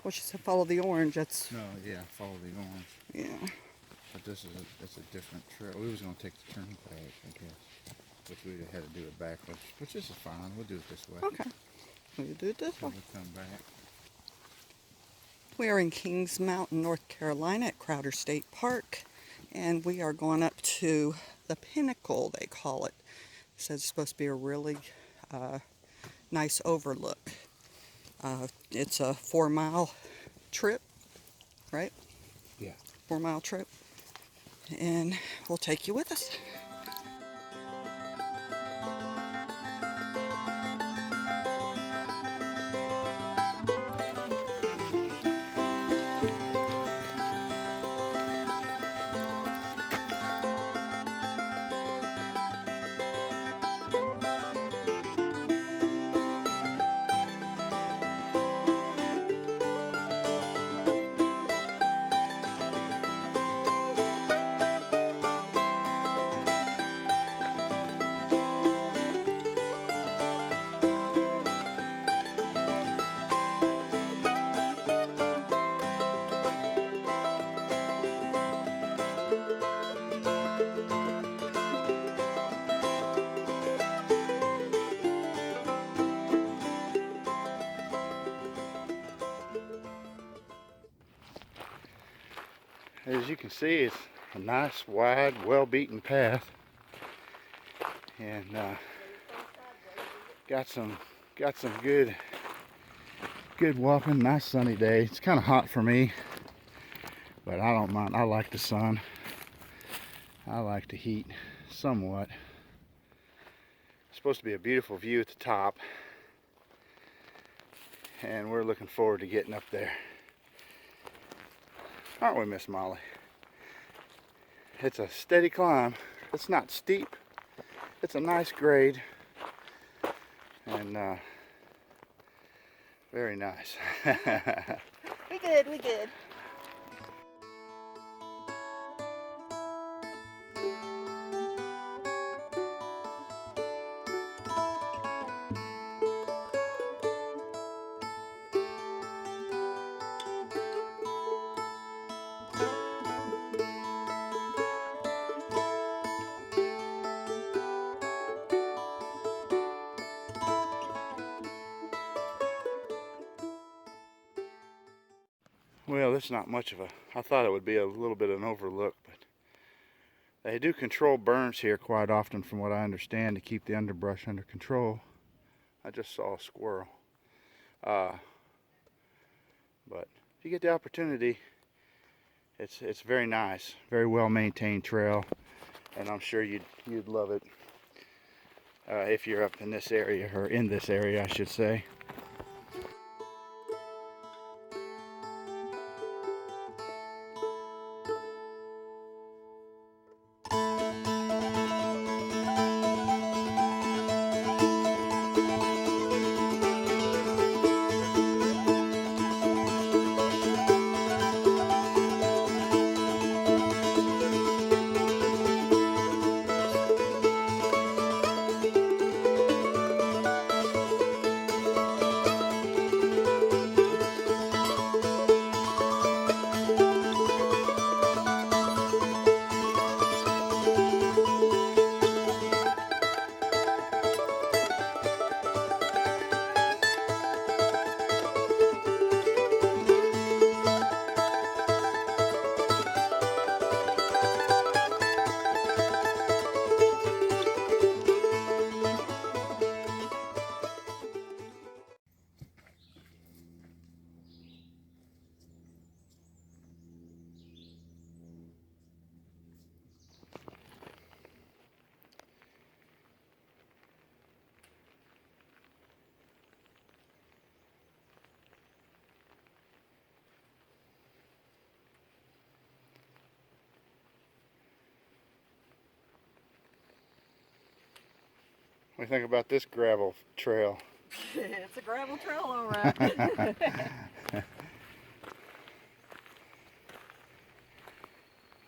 Well, she said follow the orange. That's, No, yeah, follow the orange. yeah. But this is it's a different trail. We was gonna take the turnpike, I guess, which we had to do it backwards. Which this is fine. We'll do it this way. Okay. We'll do it this So way. we'll come back. We are in Kings Mountain, North Carolina at Crowder State Park. And we are going up to the pinnacle, they call it. It says it's supposed to be a really nice overlook. It's a 4-mile trip, right? Yeah. 4-mile trip. And we'll take you with us. As you can see, it's a nice, wide, well-beaten path, and got some good walking. Nice sunny day. It's kind of hot for me, but I don't mind. I like the sun. I like the heat somewhat. It's supposed to be a beautiful view at the top, and we're looking forward to getting up there. Aren't we, Miss Molly? It's a steady climb. It's not steep. It's a nice grade, and very nice. We good, we good. Well, it's not much of a, I thought it would be a little bit of an overlook, but they do control burns here quite often, from what I understand, to keep the underbrush under control. I just saw a squirrel. But if you get the opportunity, it's very nice, very well maintained trail, and I'm sure you'd love it if you're up in this area, or in this area, I should say. What do you think about this gravel trail? It's a gravel trail, all right.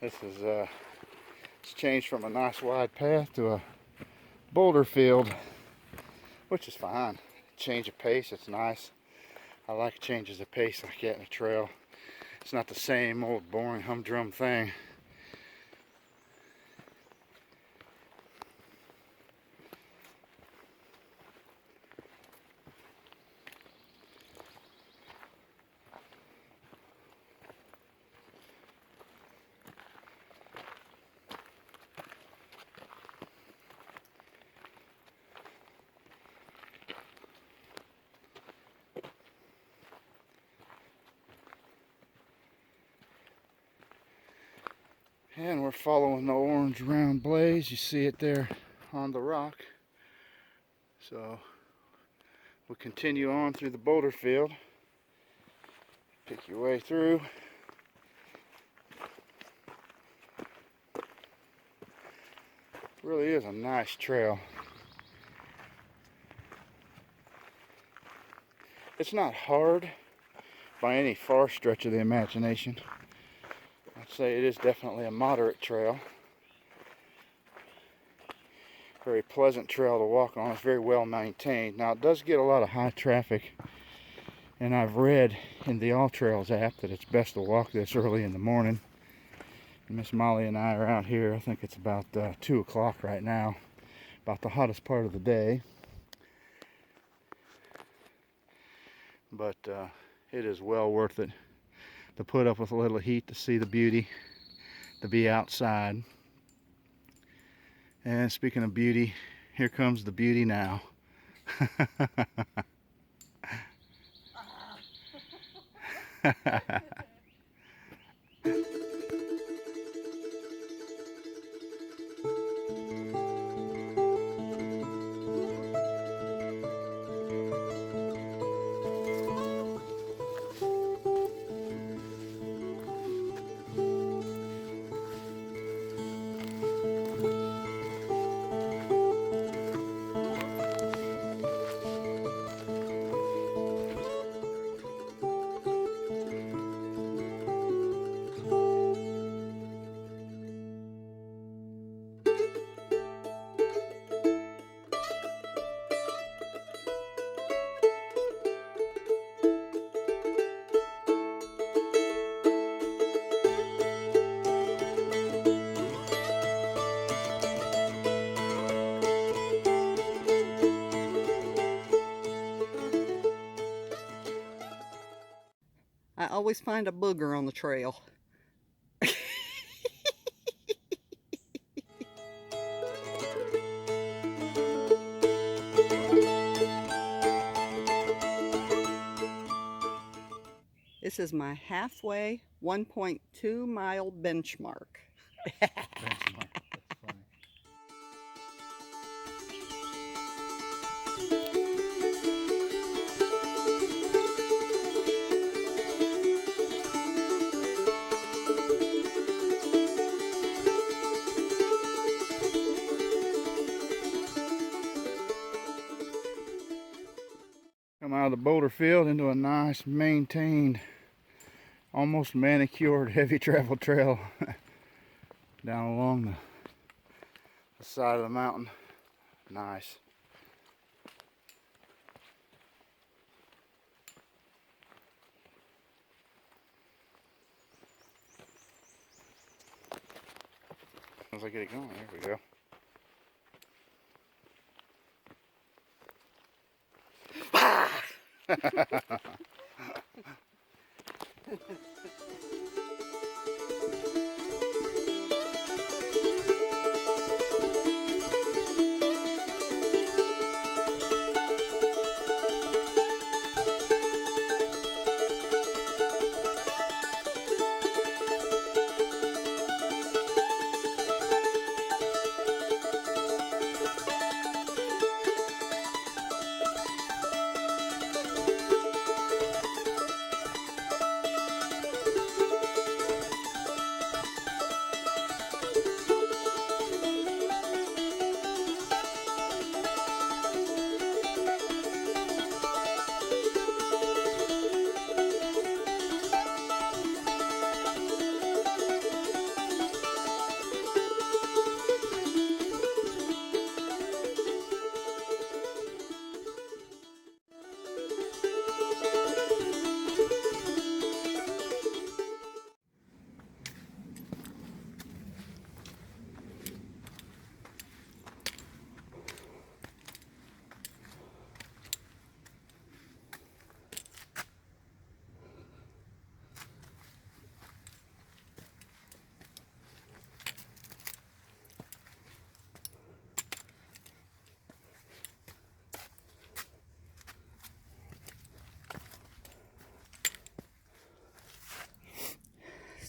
This is it's changed from a nice wide path to a boulder field, which is fine. Change of pace, it's nice. I like changes of pace like that in a trail. It's not the same old boring humdrum thing. And we're following the orange round blaze. You see it there on the rock. So we'll continue on through the boulder field. Pick your way through. Really is a nice trail. It's not hard by any far stretch of the imagination. I'd say it is definitely a moderate trail. Very pleasant trail to walk on. It's very well maintained. Now it does get a lot of high traffic, and I've read in the All Trails app that it's best to walk this early in the morning. And Miss Molly and I are out here. I think it's about 2 o'clock right now, about the hottest part of the day. But it is well worth it to put up with a little heat to see the beauty, to be outside. And speaking of beauty, here comes the beauty now. I always find a booger on the trail. This is my halfway 1.2 mile benchmark. Benchmark. That's funny. Come out of the boulder field into a nice maintained, almost manicured heavy travel trail down along the side of the mountain. Nice. As I get it going, there we go.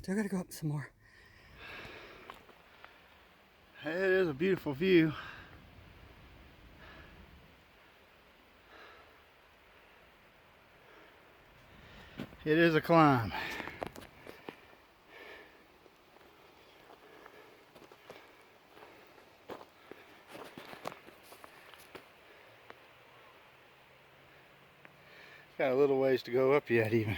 Still gotta go up some more. It is a beautiful view. It is a climb. Got a little ways to go up yet even.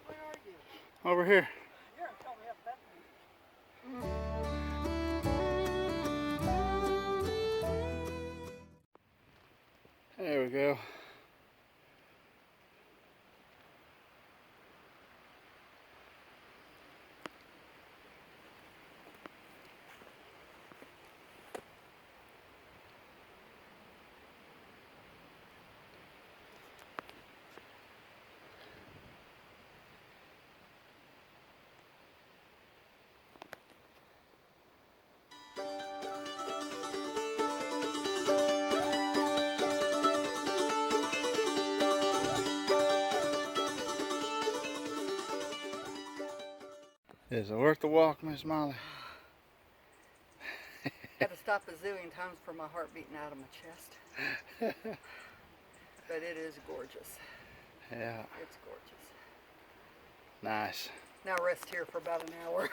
Where are you? Over here. You're gonna tell me up that thing. There we go. Is it worth the walk, Miss Molly? Had to stop a zillion times for my heart beating out of my chest. But it is gorgeous. Yeah, It's gorgeous. nice. Now rest here for about an hour.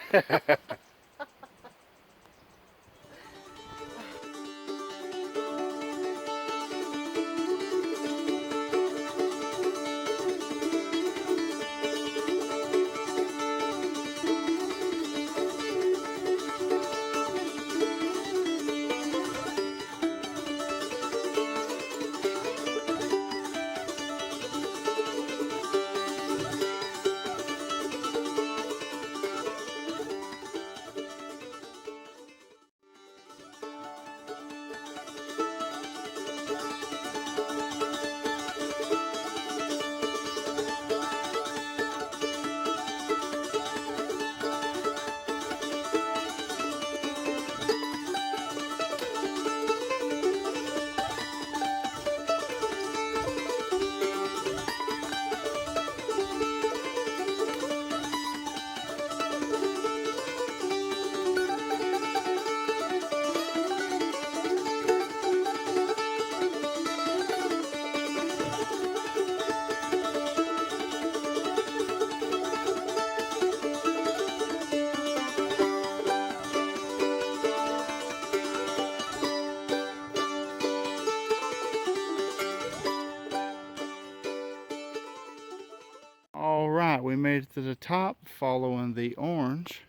All right, we made it to the top following the orange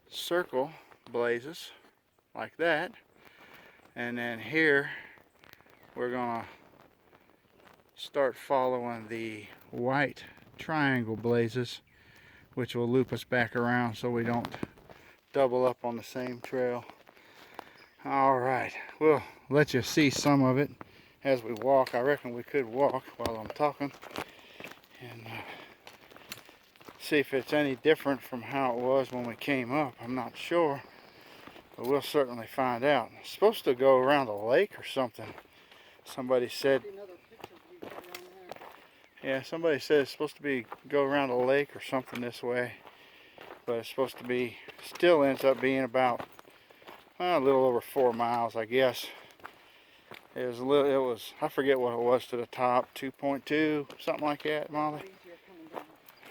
circle blazes like that. And then here we're gonna start following the white triangle blazes, which will loop us back around so we don't double up on the same trail. All right, we'll let you see some of it as we walk. I reckon we could walk while I'm talking and see if it's any different from how it was when we came up. I'm not sure, but we'll certainly find out. It's supposed to go around a lake or something. Somebody said, yeah, somebody said it's supposed to be go around a lake or something this way, but it's supposed to be, still ends up being about a little over 4 miles, I guess. It was, I forget what it was to the top, 2.2, something like that, Molly.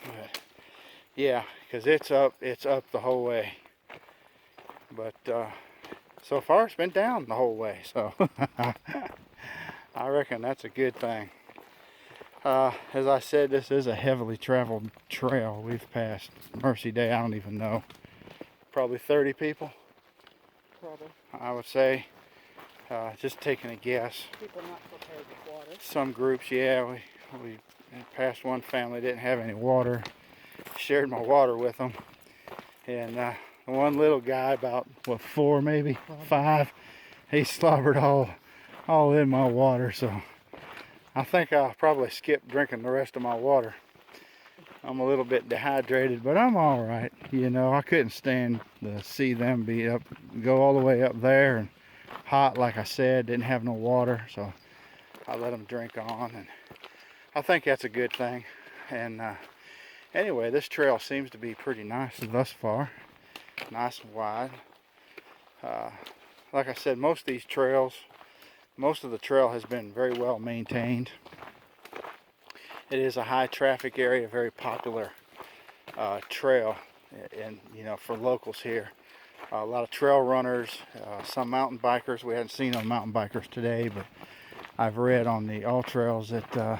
But, yeah, because it's up the whole way. But so far it's been down the whole way, so I reckon that's a good thing. As I said, this is a heavily traveled trail. We've passed Mercy Day, I don't even know, probably 30 people. Probably. I would say, just taking a guess. People not prepared with water. Some groups, yeah, we passed one family didn't have any water. Shared my water with them, and one little guy, about what, 4 maybe 5, he slobbered all in my water. So I think I'll probably skip drinking the rest of my water. I'm a little bit dehydrated, but I'm all right. You know, I couldn't stand to see them go all the way up there and hot, like I said, didn't have no water, so I let them drink on, and I think that's a good thing. And anyway, this trail seems to be pretty nice thus far, nice and wide. Like I said, most of the trail has been very well maintained. It is a high traffic area, very popular trail, and for locals here. A lot of trail runners, some mountain bikers. We hadn't seen no mountain bikers today, but I've read on the AllTrails that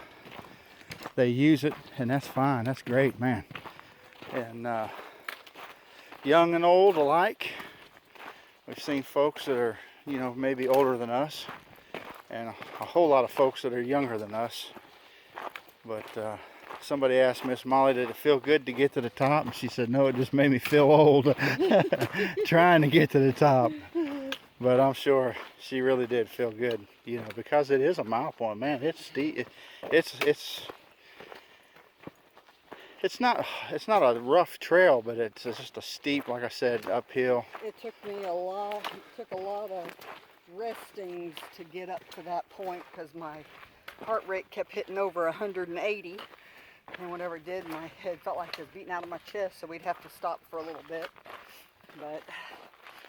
they use it, and that's fine. That's great, man. And young and old alike. We've seen folks that are, maybe older than us, and a whole lot of folks that are younger than us. But somebody asked Miss Molly, did it feel good to get to the top? And she said, no, it just made me feel old trying to get to the top. But I'm sure she really did feel good, because it is a mile point, man. It's steep. It's not a rough trail, but it's just a steep, like I said, uphill. It took a lot of restings to get up to that point because my heart rate kept hitting over 180, and whenever it did, my head felt like it was beating out of my chest, so we'd have to stop for a little bit. But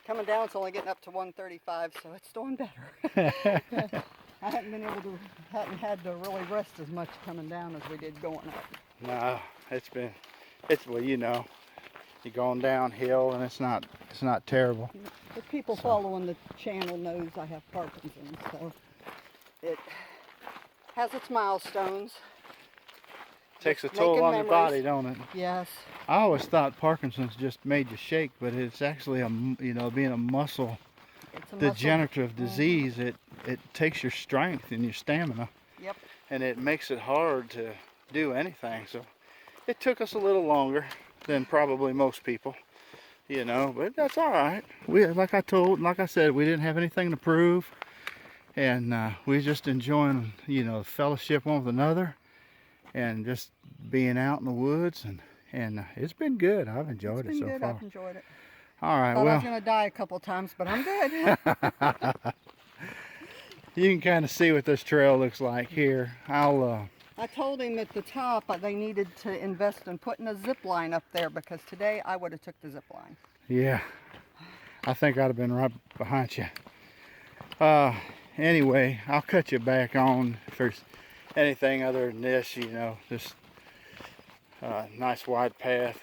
coming down, it's only getting up to 135, so it's doing better. I hadn't had to really rest as much coming down as we did going up. No, well, you're going downhill, and it's not terrible. The people following the channel knows I have Parkinson's, so it has its milestones. Takes a toll on your body, don't it? Yes. I always thought Parkinson's just made you shake, but it's actually being a muscle degenerative disease. It takes your strength and your stamina. Yep. And it makes it hard to do anything. So it took us a little longer than probably most people, but that's all right. Like I said, we didn't have anything to prove, and we just enjoying, fellowship one with another, and just being out in the woods, and it's been good. I've enjoyed it so far. I've enjoyed it. All right. Thought I was gonna die a couple times, but I'm good. You can kind of see what this trail looks like here. I told him at the top they needed to invest in putting a zip line up there, because today I would have took the zip line. Yeah, I think I'd have been right behind you. Anyway, I'll cut you back on if there's anything other than this, just nice wide path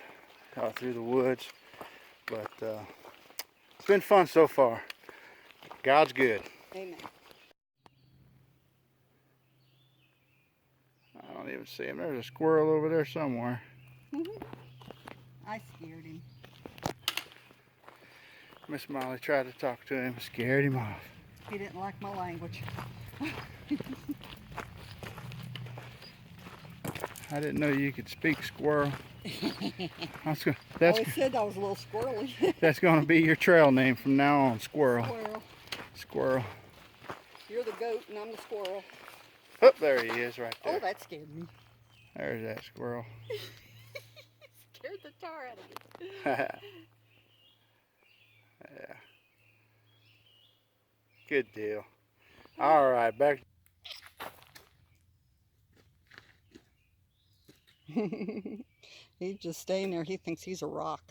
through the woods. But it's been fun so far. God's good. Amen. I don't even see him. There's a squirrel over there somewhere. I scared him. Miss Molly tried to talk to him, scared him off. He didn't like my language. I didn't know you could speak squirrel. I always said I was a little squirrely. That's going to be your trail name from now on, Squirrel. Squirrel. You're the goat and I'm the squirrel. Oh, there he is right there. Oh, that scared me. There's that squirrel. Scared the tar out of you. Yeah. Good deal. All right, back. He's just staying there. He thinks he's a rock.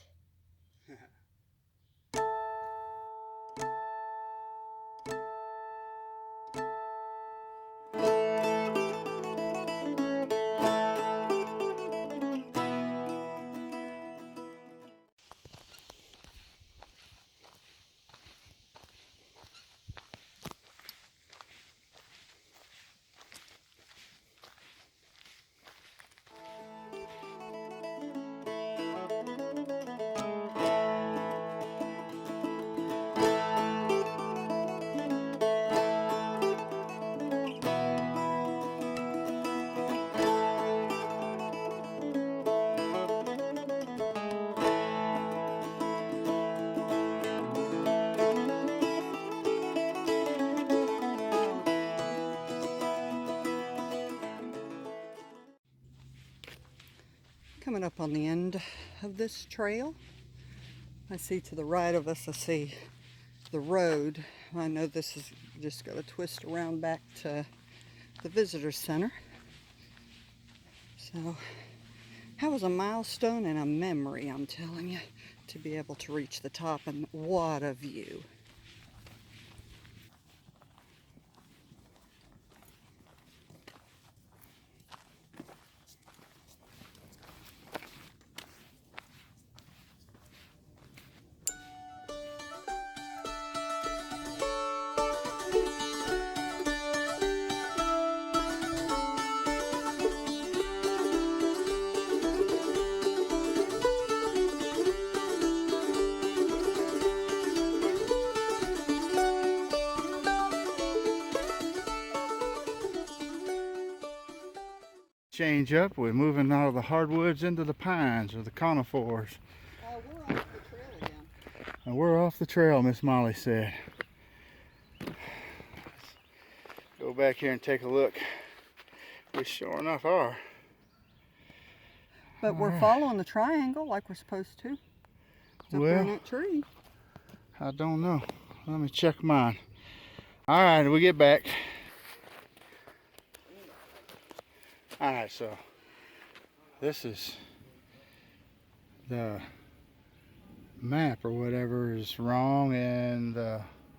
Coming up on the end of this trail, I see to the right of us, I see the road. I know this is just going to twist around back to the visitor center. So that was a milestone and a memory, I'm telling you, to be able to reach the top, and what a view. Change up, we're moving out of the hardwoods into the pines or the conifers. We're off the trail again. And we're off the trail, Miss Molly said. Let's go back here and take a look. We sure enough are. But we're following the triangle like we're supposed to. It's up there in that tree. I don't know. Let me check mine. All right, we get back. All right, so this is the map or whatever is wrong, and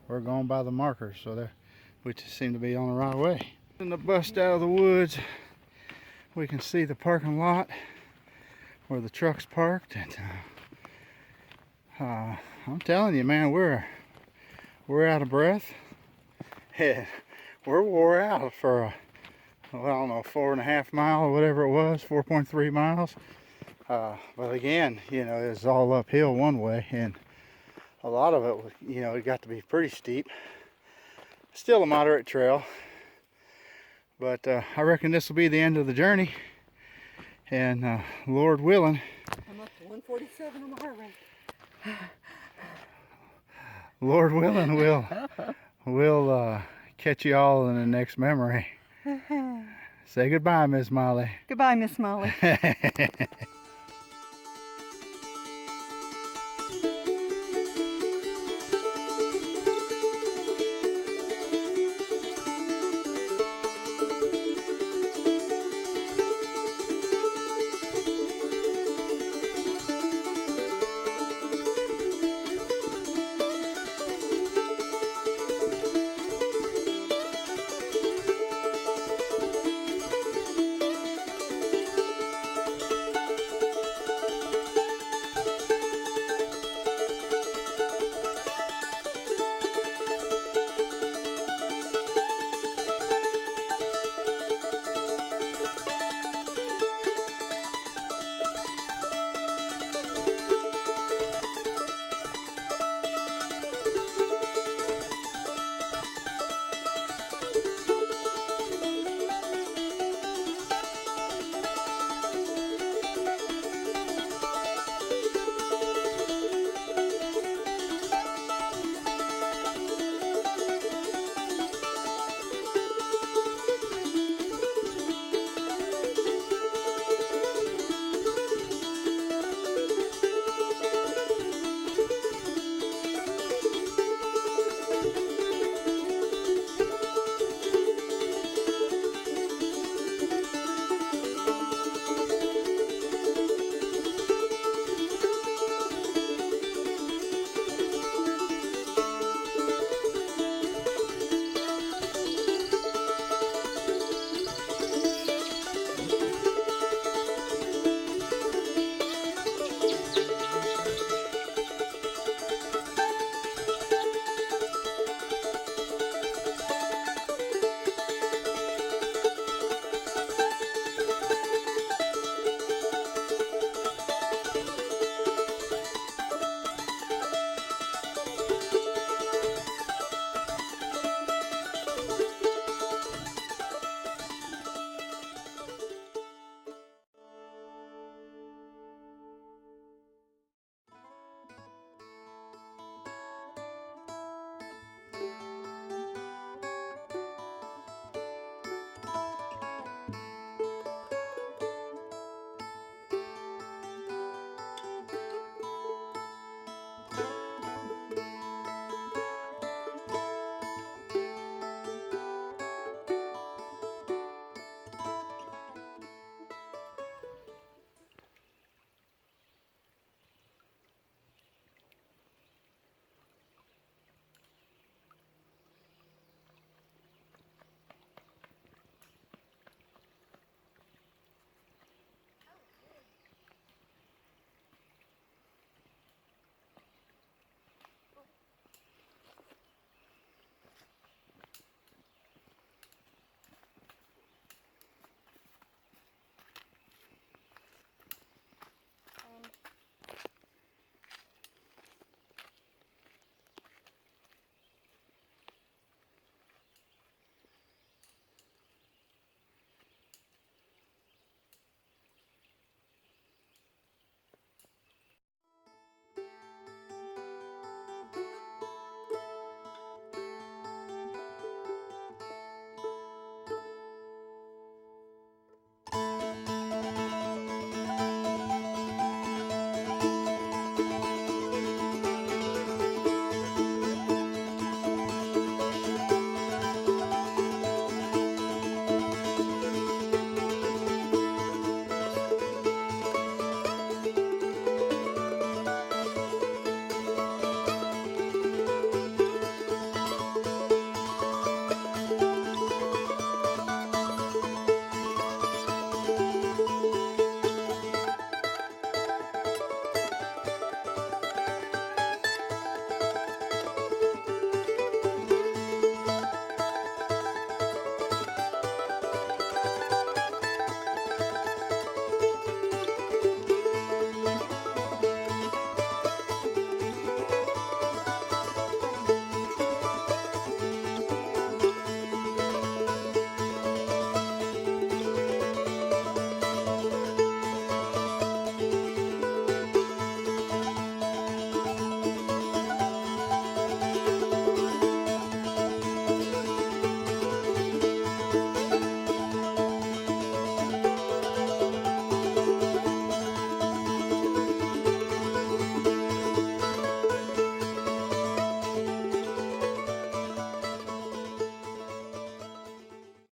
we're going by the markers, so we just seem to be on the right way. In the bust out of the woods, we can see the parking lot where the truck's parked, and I'm telling you, man, we're out of breath. Yeah, we're wore out for well, I don't know, 4.5 miles or whatever it was, 4.3 miles. But again, you know, it's all uphill one way, and a lot of it, you know, it got to be pretty steep. Still a moderate trail, but I reckon this will be the end of the journey, and Lord willing. I'm up to 147 on my heart rate. Lord willing, we'll catch you all in the next memory. Say goodbye, Miss Molly. Goodbye, Miss Molly.